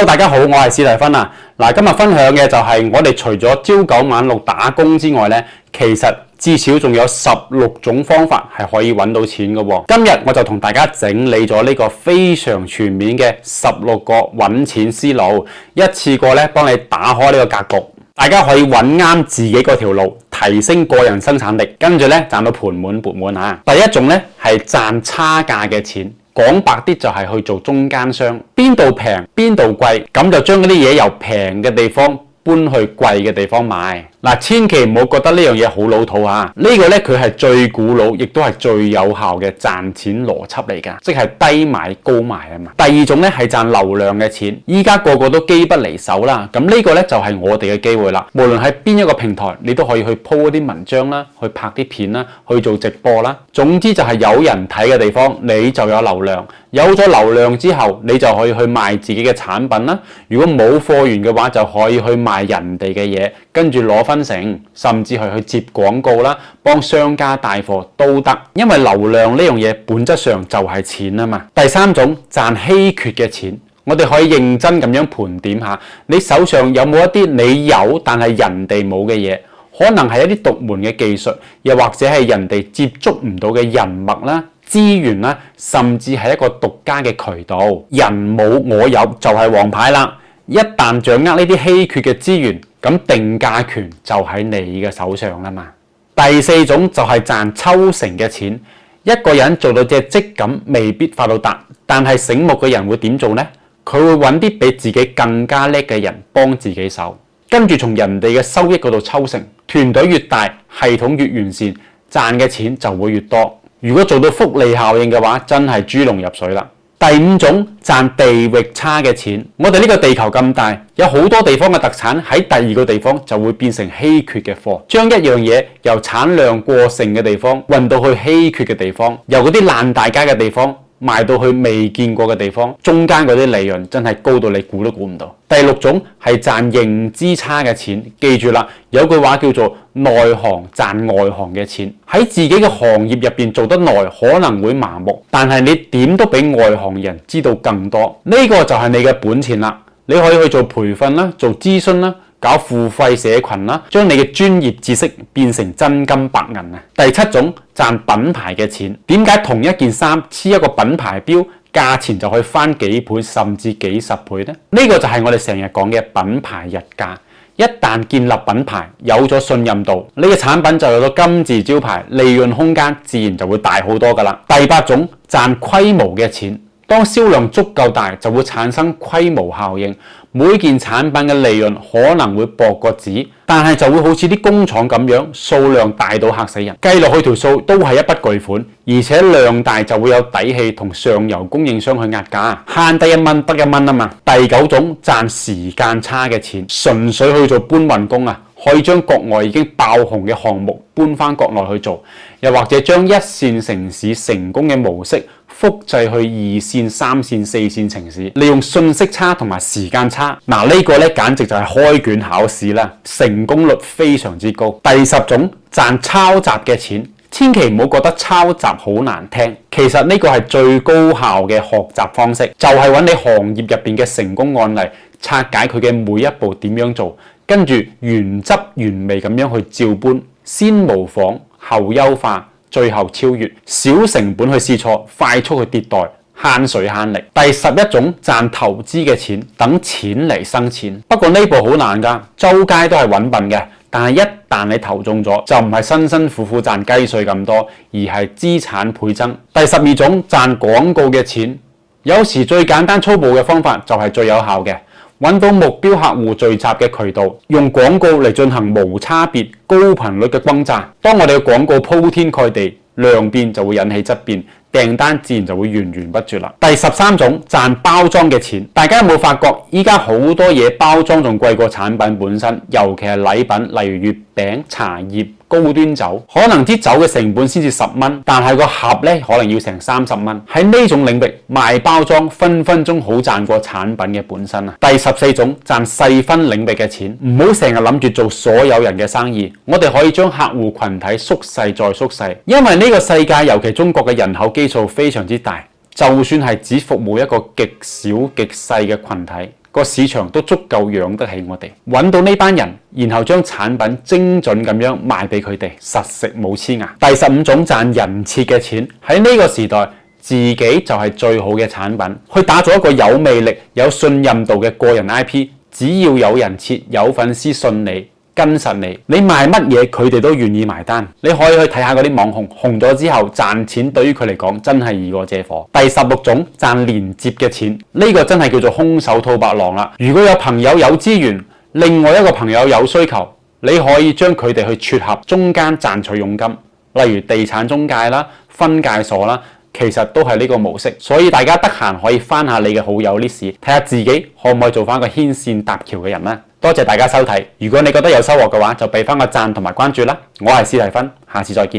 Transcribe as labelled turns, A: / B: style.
A: Hello， 大家好，我係史提芬啊。嗱，今日分享嘅就係我哋除咗朝九晚六打工之外咧，其實至少仲有16種方法係可以揾到錢嘅喎。今日我就同大家整理咗呢個非常全面嘅16個揾錢思路，一次過咧幫你打開呢個格局，大家可以揾啱自己嗰條路，提升個人生產力，跟住咧賺到盆滿缽滿啊！第一種咧係賺差價嘅錢。講白啲就係去做中間商，邊度平邊度貴，咁就將嗰啲嘢由平嘅地方搬去貴嘅地方賣。嗱，千祈唔好覺得呢樣嘢好老土啊！呢個咧佢係最古老，亦都係最有效嘅賺錢邏輯嚟㗎，即係低買高賣啊嘛。第二種咧係賺流量嘅錢，依家個個都機不離手啦，咁呢個咧就係我哋嘅機會啦。無論喺邊一個平台，你都可以去 po 一啲文章啦，去拍啲片啦，去做直播啦。總之就係有人睇嘅地方，你就有流量。有咗流量之後，你就可以去賣自己嘅產品啦。如果冇貨源嘅話，就可以去賣人哋嘅嘢，跟住攞分成，甚至係去接廣告啦，幫商家帶貨都得。因為流量呢樣嘢本質上就係錢啊嘛。第三種賺稀缺嘅錢，我哋可以認真咁樣盤點下，你手上有冇一啲你有但係人哋冇嘅嘢？可能係一啲獨門嘅技術，又或者係人哋接觸唔到嘅人脈啦、資源啦，甚至係一個獨家嘅渠道。人冇我有就係王牌啦！一旦掌握呢啲稀缺嘅資源，咁定價權就喺你嘅手上啦嘛。第四種就係賺抽成嘅錢。一個人做到隻質感未必發到達，但係醒目嘅人會點做呢？佢會揾啲比自己更加叻嘅人幫自己手，跟住從人哋嘅收益嗰度抽成。團隊越大，系統越完善，賺嘅錢就會越多。如果做到複利效應嘅話，真係豬籠入水啦。第五種賺地域差嘅錢。我哋呢個地球咁大，有好多地方嘅特產喺第二個地方就會變成稀缺嘅貨。將一樣嘢由產量過剩嘅地方運到去稀缺嘅地方，由嗰啲爛大街嘅地方賣到去未見過嘅地方，中間嗰啲利潤真係高到你估都估唔到。第六種係賺認知差嘅錢，記住啦，有句話叫做內行賺外行嘅錢。喺自己嘅行業入邊做得耐，可能會麻木，但係你點都比外行人知道更多，呢個就係你嘅本錢啦。你可以去做培訓啦，做諮詢啦，搞付費社群啦，將你嘅專業知識變成真金白銀啊！第七種賺品牌嘅錢。點解同一件衫黐一個品牌標，價錢就可以翻幾倍甚至幾十倍呢？呢個就係我哋成日講嘅品牌溢價。一旦建立品牌，有咗信任度，你嘅產品就有咗金字招牌，利潤空間自然就會大好多噶啦。第八種賺規模嘅錢。當銷量足夠大，就會產生規模效應。每件產品嘅利潤可能會薄過紙，但係就會好似啲工廠咁樣，數量大到嚇死人。計落去條數都係一筆巨款，而且量大就會有底氣同上游供應商去壓價，慳得1蚊得1蚊啊嘛。第九種賺時間差嘅錢，純粹去做搬運工啊！可以將國外已經爆紅嘅項目搬翻國內去做，又或者將一線城市成功嘅模式複製去2線、3線、4線城市，利用信息差同埋時間差，呢個咧簡直就係開卷考試啦，成功率非常之高。第10種賺抄襲嘅錢，千祈唔好覺得抄襲好難聽，其實呢個係最高效嘅學習方式，就係揾你行業入邊嘅成功案例，拆解佢嘅每一步點樣做。跟住原汁原味咁樣去照搬，先模仿後優化，最後超越，小成本去試錯，快速去迭代，慳水慳力。第11種賺投資嘅錢，等錢嚟生錢。不過呢步好難㗎，周街都係揾笨嘅。但係一旦你投中咗，就唔係辛辛苦苦賺雞碎咁多，而係資產倍增。第12種賺廣告嘅錢，有時最簡單粗暴嘅方法就係最有效嘅。揾到目標客戶聚集嘅渠道，用廣告嚟進行無差別、高頻率嘅轟炸。當我哋嘅廣告鋪天蓋地，量變就會引起質變，訂單自然就會源源不絕啦。第13種賺包裝嘅錢，大家有冇發覺依家好多嘢包裝仲貴過產品本身，尤其係禮品，例如月餅、茶葉、高端酒，可能啲酒嘅成本先至10蚊，但係個盒咧可能要成30蚊。喺呢種領域賣包裝分分鐘好賺過產品嘅本身啊！第14種賺細分領域嘅錢，唔好成日諗住做所有人嘅生意，我哋可以將客戶群體縮細再縮細，因為呢個世界尤其中國嘅人口基數非常之大。就算係只服務一個極小極細嘅群體，個市場都足夠養得起我哋。揾到呢班人，然後將產品精準咁樣賣俾佢哋，實食冇黐牙。第15種賺人設嘅錢，喺呢個時代，自己就係最好嘅產品，去打造一個有魅力、有信任度嘅個人 IP。只要有人設、有粉絲信你、跟實你，你賣乜嘢佢哋都願意埋單。你可以去睇下嗰啲網紅，紅咗之後賺錢對於佢嚟講真係易過借火。第16種賺連接嘅錢，呢個真係叫做空手套白狼啦。如果有朋友有資源，另外一個朋友有需求，你可以將佢哋去撮合，中間賺取佣金，例如地產中介啦、分界所啦。其實都係呢個模式，所以大家得閒可以翻下你嘅好友 list，睇下自己可唔可以做翻個牽線搭橋嘅人呢？多謝大家收睇，如果你覺得有收穫嘅話，就俾翻個讚同埋關注啦。我係史提芬，下次再見。